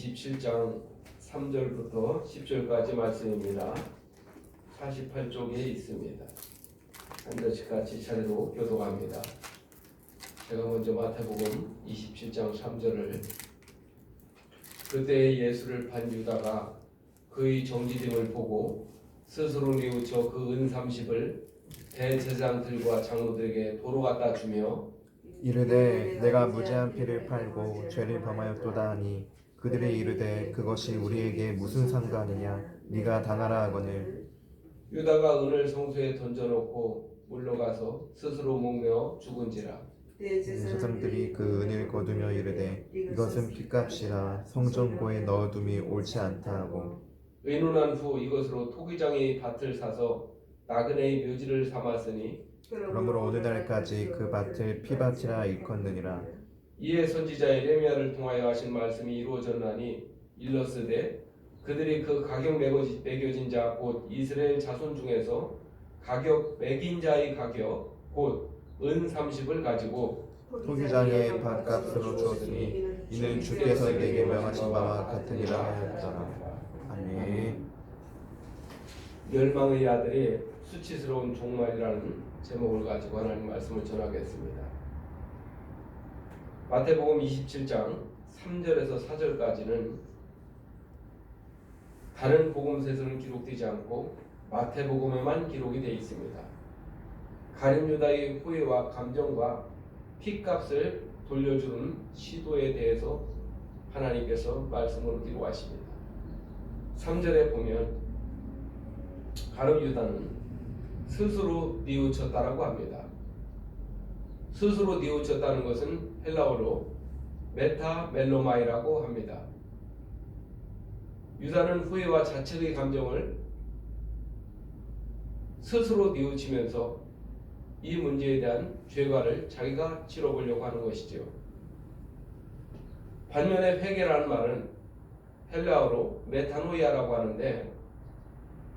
27장 3절부터 10절까지 말씀입니다. 48쪽에 있습니다. 한 절씩 같이 차례로 교독합니다. 제가 먼저 마태복음 27장 3절을 그때 예수를 판 유다가 그의 정직임을 보고 스스로 뉘우쳐 그 은 30을 대제사장들과 장로들에게 도로 갖다 주며 이르되 내가 무죄한 피를 팔고 죄를 범하였도다 하니 그들이 이르되 그것이 우리에게 무슨 상관이냐 네가 당하라 하거늘 유다가 은을 성소에 던져놓고 물러가서 스스로 목매어 죽은지라. 제사장들이 그 은을 거두며 이르되 이것은 피값이라 성전고에 넣어둠이 옳지 않다 하고 의논한 후 이것으로 토기장이 밭을 사서 나그네의 묘지를 삼았으니 그러므로 오늘날까지 그 밭을 피밭이라 일컫느니라. 이에 선지자 예레미야를 통하여 하신 말씀이 이루어졌나니 일렀으되 그들이 그 가격 매겨진 자 곧 이스라엘 자손 중에서 가격 매긴 자의 가격 곧 은 30을 가지고 토기장의 밭값으로 주었으니 이는 주께서 내게 명하신 바와 같으니라 하였더라. 아멘. 멸망의 아들이 수치스러운 종말이라는 제목을 가지고 하나님 말씀을 전하겠습니다. 마태복음 27장 3절에서 4절까지는 다른 복음서에서는 기록되지 않고 마태복음에만 기록이 되어 있습니다. 가룟 유다의 후회와 감정과 피값을 돌려주는 시도에 대해서 하나님께서 말씀으로 기록하십니다. 3절에 보면 가룟 유다는 스스로 뉘우쳤다라고 합니다. 스스로 뉘우쳤다는 것은 헬라어로 메타멜로마이라고 합니다. 유다는 후회와 자책의 감정을 스스로 뉘우치면서 이 문제에 대한 죄과를 자기가 치러보려고 하는 것이지요. 반면에 회개라는 말은 헬라어로 메타노이아라고 하는데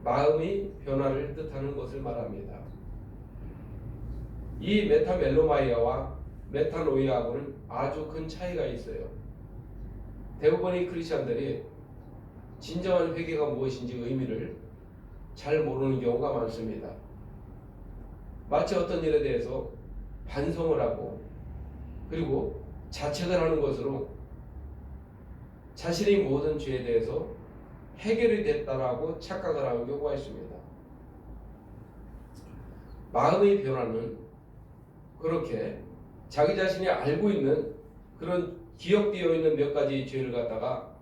마음의 변화를 뜻하는 것을 말합니다. 이 메타멜로마이아와 메타노이아하고는 아주 큰 차이가 있어요. 대부분의 크리스천들이 진정한 회개가 무엇인지 의미를 잘 모르는 경우가 많습니다. 마치 어떤 일에 대해서 반성을 하고 그리고 자책을 하는 것으로 자신의 모든 죄에 대해서 해결이 됐다라고 착각을 하는 경우가 있습니다. 마음의 변화는 그렇게 자기 자신이 알고 있는 그런 기억되어 있는 몇 가지 죄를 갖다가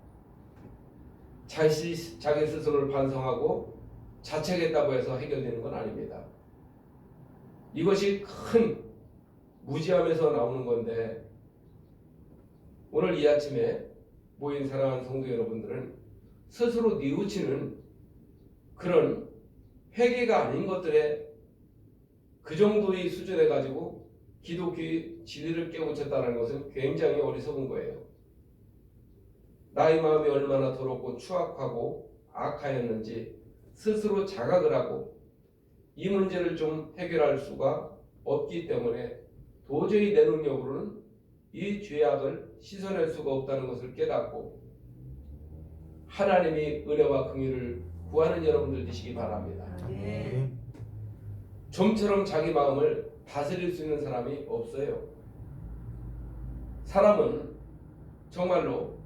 자기 스스로를 반성하고 자책했다고 해서 해결되는 건 아닙니다. 이것이 큰 무지함에서 나오는 건데 오늘 이 아침에 모인 사랑하는 성도 여러분들은 스스로 뉘우치는 그런 회개가 아닌 것들에 그 정도의 수준에 가지고 기독교의 진리를 깨우쳤다는 것은 굉장히 어리석은 거예요. 나의 마음이 얼마나 더럽고 추악하고 악하였는지 스스로 자각을 하고 이 문제를 좀 해결할 수가 없기 때문에 도저히 내 능력으로는 이 죄악을 씻어낼 수가 없다는 것을 깨닫고 하나님이 은혜와 긍휼을 구하는 여러분들 되시기 바랍니다. 아멘. 좀처럼 자기 마음을 다스릴 수 있는 사람이 없어요. 사람은 정말로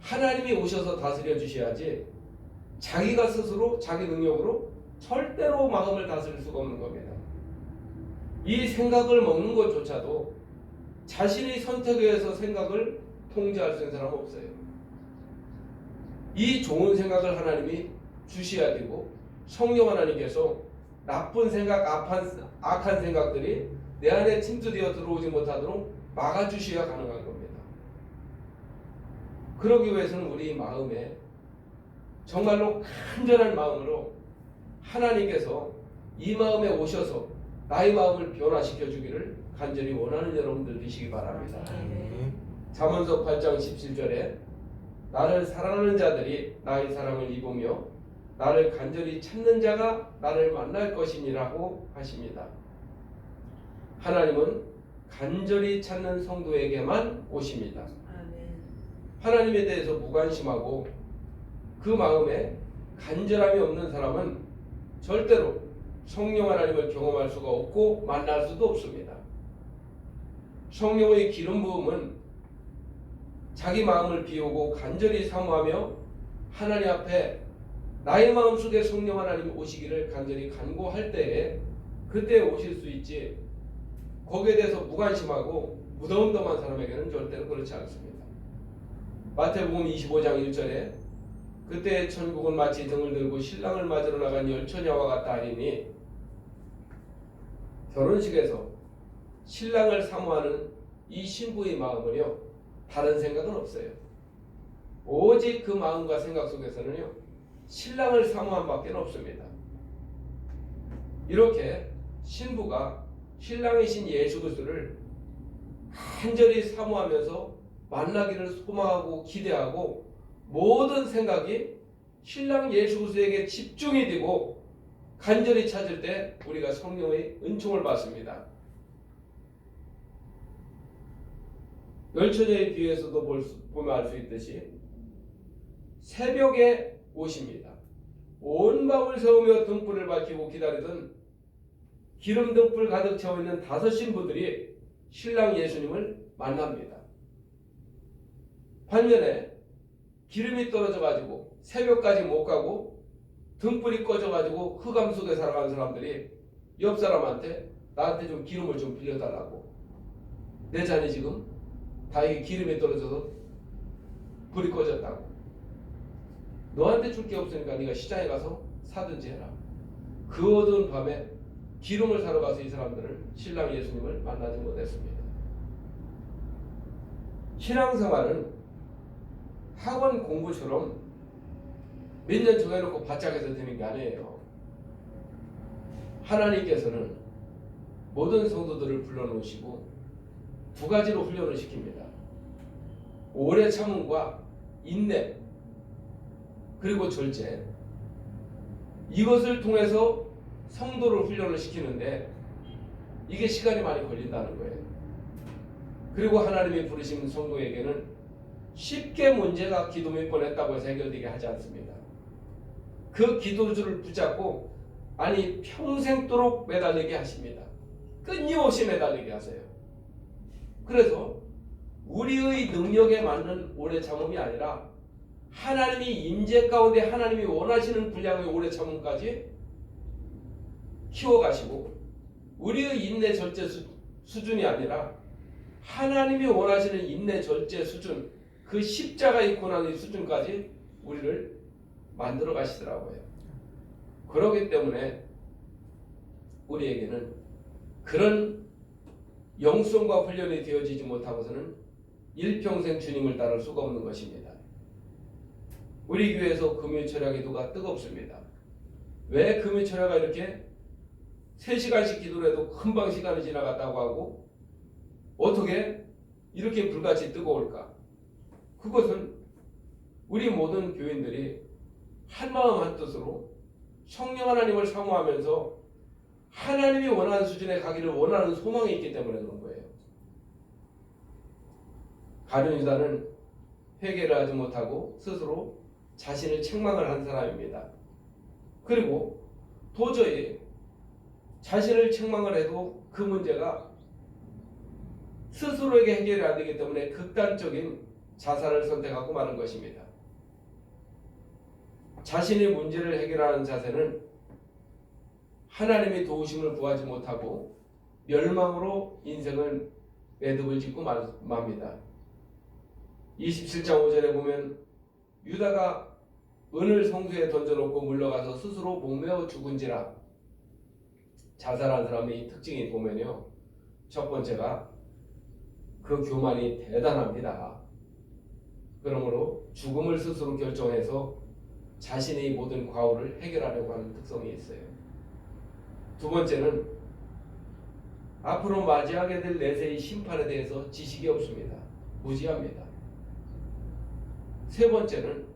하나님이 오셔서 다스려 주셔야지 자기가 스스로 자기 능력으로 절대로 마음을 다스릴 수가 없는 겁니다. 이 생각을 먹는 것조차도 자신의 선택에 의해서 생각을 통제할 수 있는 사람은 없어요. 이 좋은 생각을 하나님이 주셔야 되고 성령 하나님께서 나쁜 생각, 악한 생각들이 내 안에 침투되어 들어오지 못하도록 막아주셔야 가능한 겁니다. 그러기 위해서는 우리 마음에 정말로 간절한 마음으로 하나님께서 이 마음에 오셔서 나의 마음을 변화시켜 주기를 간절히 원하는 여러분들 되시기 바랍니다. 잠언서 8장 17절에 나를 사랑하는 자들이 나의 사랑을 입으며 나를 간절히 찾는 자가 나를 만날 것이니라고 하십니다. 하나님은 간절히 찾는 성도에게만 오십니다. 하나님에 대해서 무관심하고 그 마음에 간절함이 없는 사람은 절대로 성령 하나님을 경험할 수가 없고 만날 수도 없습니다. 성령의 기름 부음은 자기 마음을 비우고 간절히 사모하며 하나님 앞에 나의 마음속에 성령 하나님 오시기를 간절히 간구할 때에 그때 오실 수 있지, 거기에 대해서 무관심하고 무덤덤한 사람에게는 절대로 그렇지 않습니다. 마태복음 25장 1절에 그때 천국은 마치 등을 들고 신랑을 맞으러 나간 열처녀와 같다 하리니, 결혼식에서 신랑을 사모하는 이 신부의 마음은요, 다른 생각은 없어요. 오직 그 마음과 생각 속에서는요, 신랑을 사모함 밖에 없습니다. 이렇게 신부가 신랑이신 예수 그리스도를 간절히 사모하면서 만나기를 소망하고 기대하고 모든 생각이 신랑 예수 그리스도에게 집중이 되고 간절히 찾을 때 우리가 성령의 은총을 받습니다. 열처녀의 비유에서도 보면 알 수 있듯이 새벽에 오십니다. 온 밤을 새우며 등불을 밝히고 기다리던 기름 등불 가득 채워 있는 5 신부들이 신랑 예수님을 만납니다. 반면에 기름이 떨어져 가지고 새벽까지 못 가고 등불이 꺼져 가지고 흑암 속에 살아가는 사람들이 옆 사람한테 나한테 좀 기름을 좀 빌려달라고, 내 잔이 지금 다 이게 기름이 떨어져서 불이 꺼졌다고, 너한테 줄 게 없으니까 네가 시장에 가서 사든지 해라. 그 어두운 밤에 기름을 사러 가서 이 사람들은 신랑 예수님을 만나지 못했습니다. 신앙생활은 학원 공부처럼 몇 년 정해놓고 바짝해서 되는 게 아니에요. 하나님께서는 모든 성도들을 불러놓으시고 2가지로 훈련을 시킵니다. 오래 참음과 인내, 그리고 절제. 이것을 통해서 성도를 훈련을 시키는데 이게 시간이 많이 걸린다는 거예요. 그리고 하나님이 부르신 성도에게는 쉽게 문제가 기도 몇 번 했다고 해서 해결되게 하지 않습니다. 그 기도줄을 붙잡고 평생도록 매달리게 하십니다. 끊임없이 매달리게 하세요. 그래서 우리의 능력에 맞는 오래 참음이 아니라 하나님이 임재 가운데 하나님이 원하시는 분량의 오래 참음까지 키워가시고, 우리의 인내 절제 수준이 아니라 하나님이 원하시는 인내 절제 수준, 그 십자가의 고난의 수준까지 우리를 만들어 가시더라고요. 그렇기 때문에 우리에게는 그런 영성과 훈련이 되어지지 못하고서는 일평생 주님을 따를 수가 없는 것입니다. 우리 교회에서 금요철야 기도가 뜨겁습니다. 왜 금요철야가 이렇게 3시간씩 기도를 해도 금방 시간이 지나갔다고 하고 어떻게 이렇게 불같이 뜨거울까? 그것은 우리 모든 교인들이 한마음 한뜻으로 성령 하나님을 사모하면서 하나님이 원하는 수준에 가기를 원하는 소망이 있기 때문에 그런 거예요. 가룟 유다는 회개를 하지 못하고 스스로 자신을 책망을 한 사람입니다. 그리고 도저히 자신을 책망을 해도 그 문제가 스스로에게 해결이 안 되기 때문에 극단적인 자살을 선택하고 마는 것입니다. 자신의 문제를 해결하는 자세는 하나님의 도우심을 구하지 못하고 멸망으로 인생을 매듭을 짓고 맙니다. 27장 5절에 보면 유다가 은을 성소에 던져놓고 물러가서 스스로 목매어 죽은지라. 자살한 사람의 특징이 보면요, 첫 번째가 그 교만이 대단합니다. 그러므로 죽음을 스스로 결정해서 자신의 모든 과오를 해결하려고 하는 특성이 있어요. 두 번째는 앞으로 맞이하게 될 내세의 심판에 대해서 지식이 없습니다. 무지합니다. 세 번째는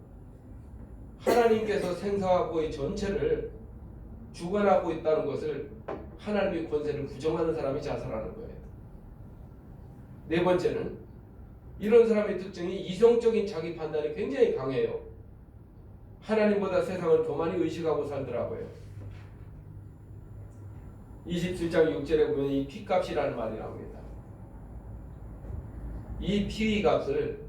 하나님께서 생사와 고의 전체를 주관하고 있다는 것을 하나님의 권세를 부정하는 사람이 자살하는 거예요. 네 번째는 이런 사람의 특징이 이성적인 자기 판단이 굉장히 강해요. 하나님보다 세상을 더 많이 의식하고 살더라고요. 27장 6절에 보면 이 피값이라는 말이 나옵니다. 이 피의 값을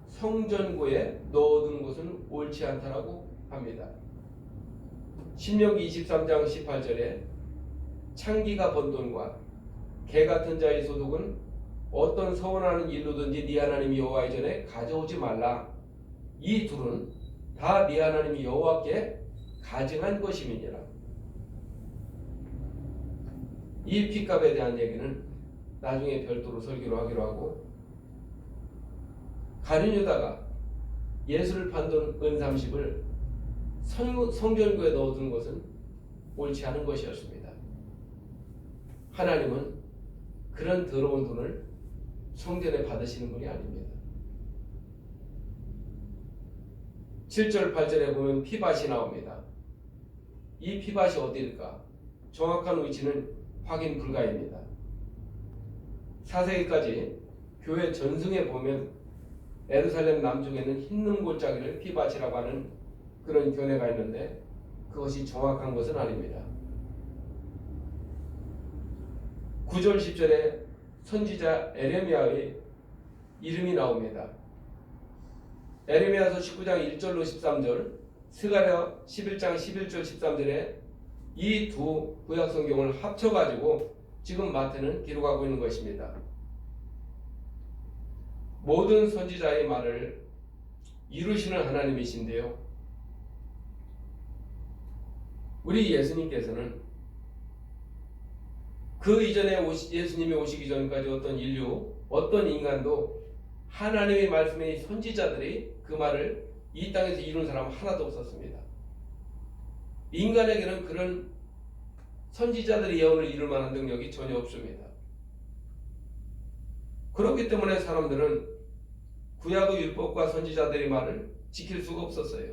성전구에 넣어둔 것은 옳지 않다라고 합니다. 신명기 23장 18절에 창기가 번 돈과 개 같은 자의 소득은 어떤 서원하는 일로든지 네 하나님 여호와의 전에 가져오지 말라. 이 둘은 다 네 하나님 여호와께 가증한 것임이니라. 이 피값에 대한 얘기는 나중에 별도로 설교로 하기로 하고, 가룟유다가 예수를 판돈 은30을 성전구에 넣어둔 것은 옳지 않은 것이었습니다. 하나님은 그런 더러운 돈을 성전에 받으시는 분이 아닙니다. 7절 8절에 보면 피밭이 나옵니다. 이 피밭이 어디일까? 정확한 위치는 확인 불가입니다. 4세기까지 교회 전승에 보면 예루살렘 남쪽에는 흰눈 골짜기를 피밭이라고 하는 그런 견해가 있는데 그것이 정확한 것은 아닙니다. 9절 10절에 선지자 에레미야의 이름이 나옵니다. 에레미야서 19장 1절로 13절, 스가랴 11장 11절 13절에 이 두 구약 성경을 합쳐가지고 지금 마태는 기록하고 있는 것입니다. 모든 선지자의 말을 이루시는 하나님이신데요, 우리 예수님께서는 그 이전에 예수님이 오시기 전까지 어떤 인류, 어떤 인간도 하나님의 말씀의 선지자들이 그 말을 이 땅에서 이룬 사람 하나도 없었습니다. 인간에게는 그런 선지자들의 예언을 이룰 만한 능력이 전혀 없습니다. 그렇기 때문에 사람들은 구약의 율법과 선지자들의 말을 지킬 수가 없었어요.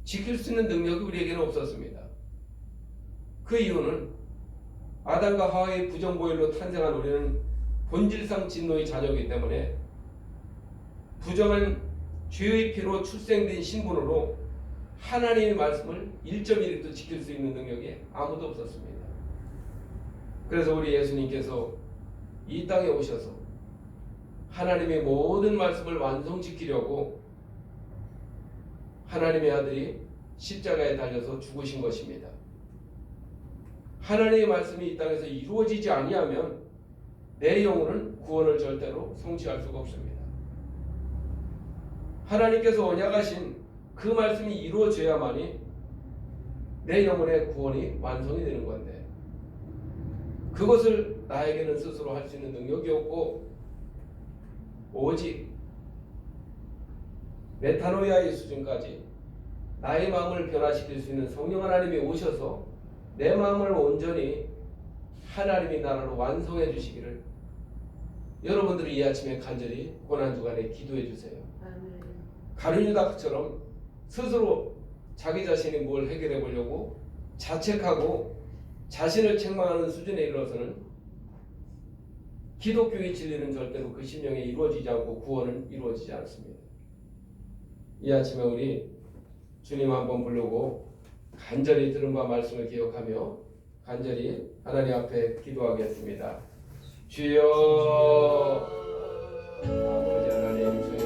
지킬 수 있는 능력이 우리에게는 없었습니다. 그 이유는 아담과 하와의 부정보혈로 탄생한 우리는 본질상 진노의 자녀이기 때문에 부정한 죄의 피로 출생된 신분으로 하나님의 말씀을 1.1도 지킬 수 있는 능력이 아무도 없었습니다. 그래서 우리 예수님께서 이 땅에 오셔서 하나님의 모든 말씀을 완성시키려고 하나님의 아들이 십자가에 달려서 죽으신 것입니다. 하나님의 말씀이 이 땅에서 이루어지지 아니하면 내 영혼은 구원을 절대로 성취할 수가 없습니다. 하나님께서 언약하신 그 말씀이 이루어져야만이 내 영혼의 구원이 완성이 되는 건데, 그것을 나에게는 스스로 할 수 있는 능력이 없고 오직 메타노이아의 수준까지 나의 마음을 변화시킬 수 있는 성령 하나님이 오셔서 내 마음을 온전히 하나님의 나라로 완성해 주시기를 여러분들이 이 아침에 간절히 고난주간에 기도해 주세요. 가룟유다처럼 스스로 자기 자신이 뭘 해결해 보려고 자책하고 자신을 책망하는 수준에 이르러서는 기독교의 진리는 절대로 그 심령에 이루어지지 않고 구원은 이루어지지 않습니다. 이 아침에 우리 주님 한번 부르고 간절히 들은 바 말씀을 기억하며 간절히 하나님 앞에 기도하겠습니다. 주여, 아버지 하나님,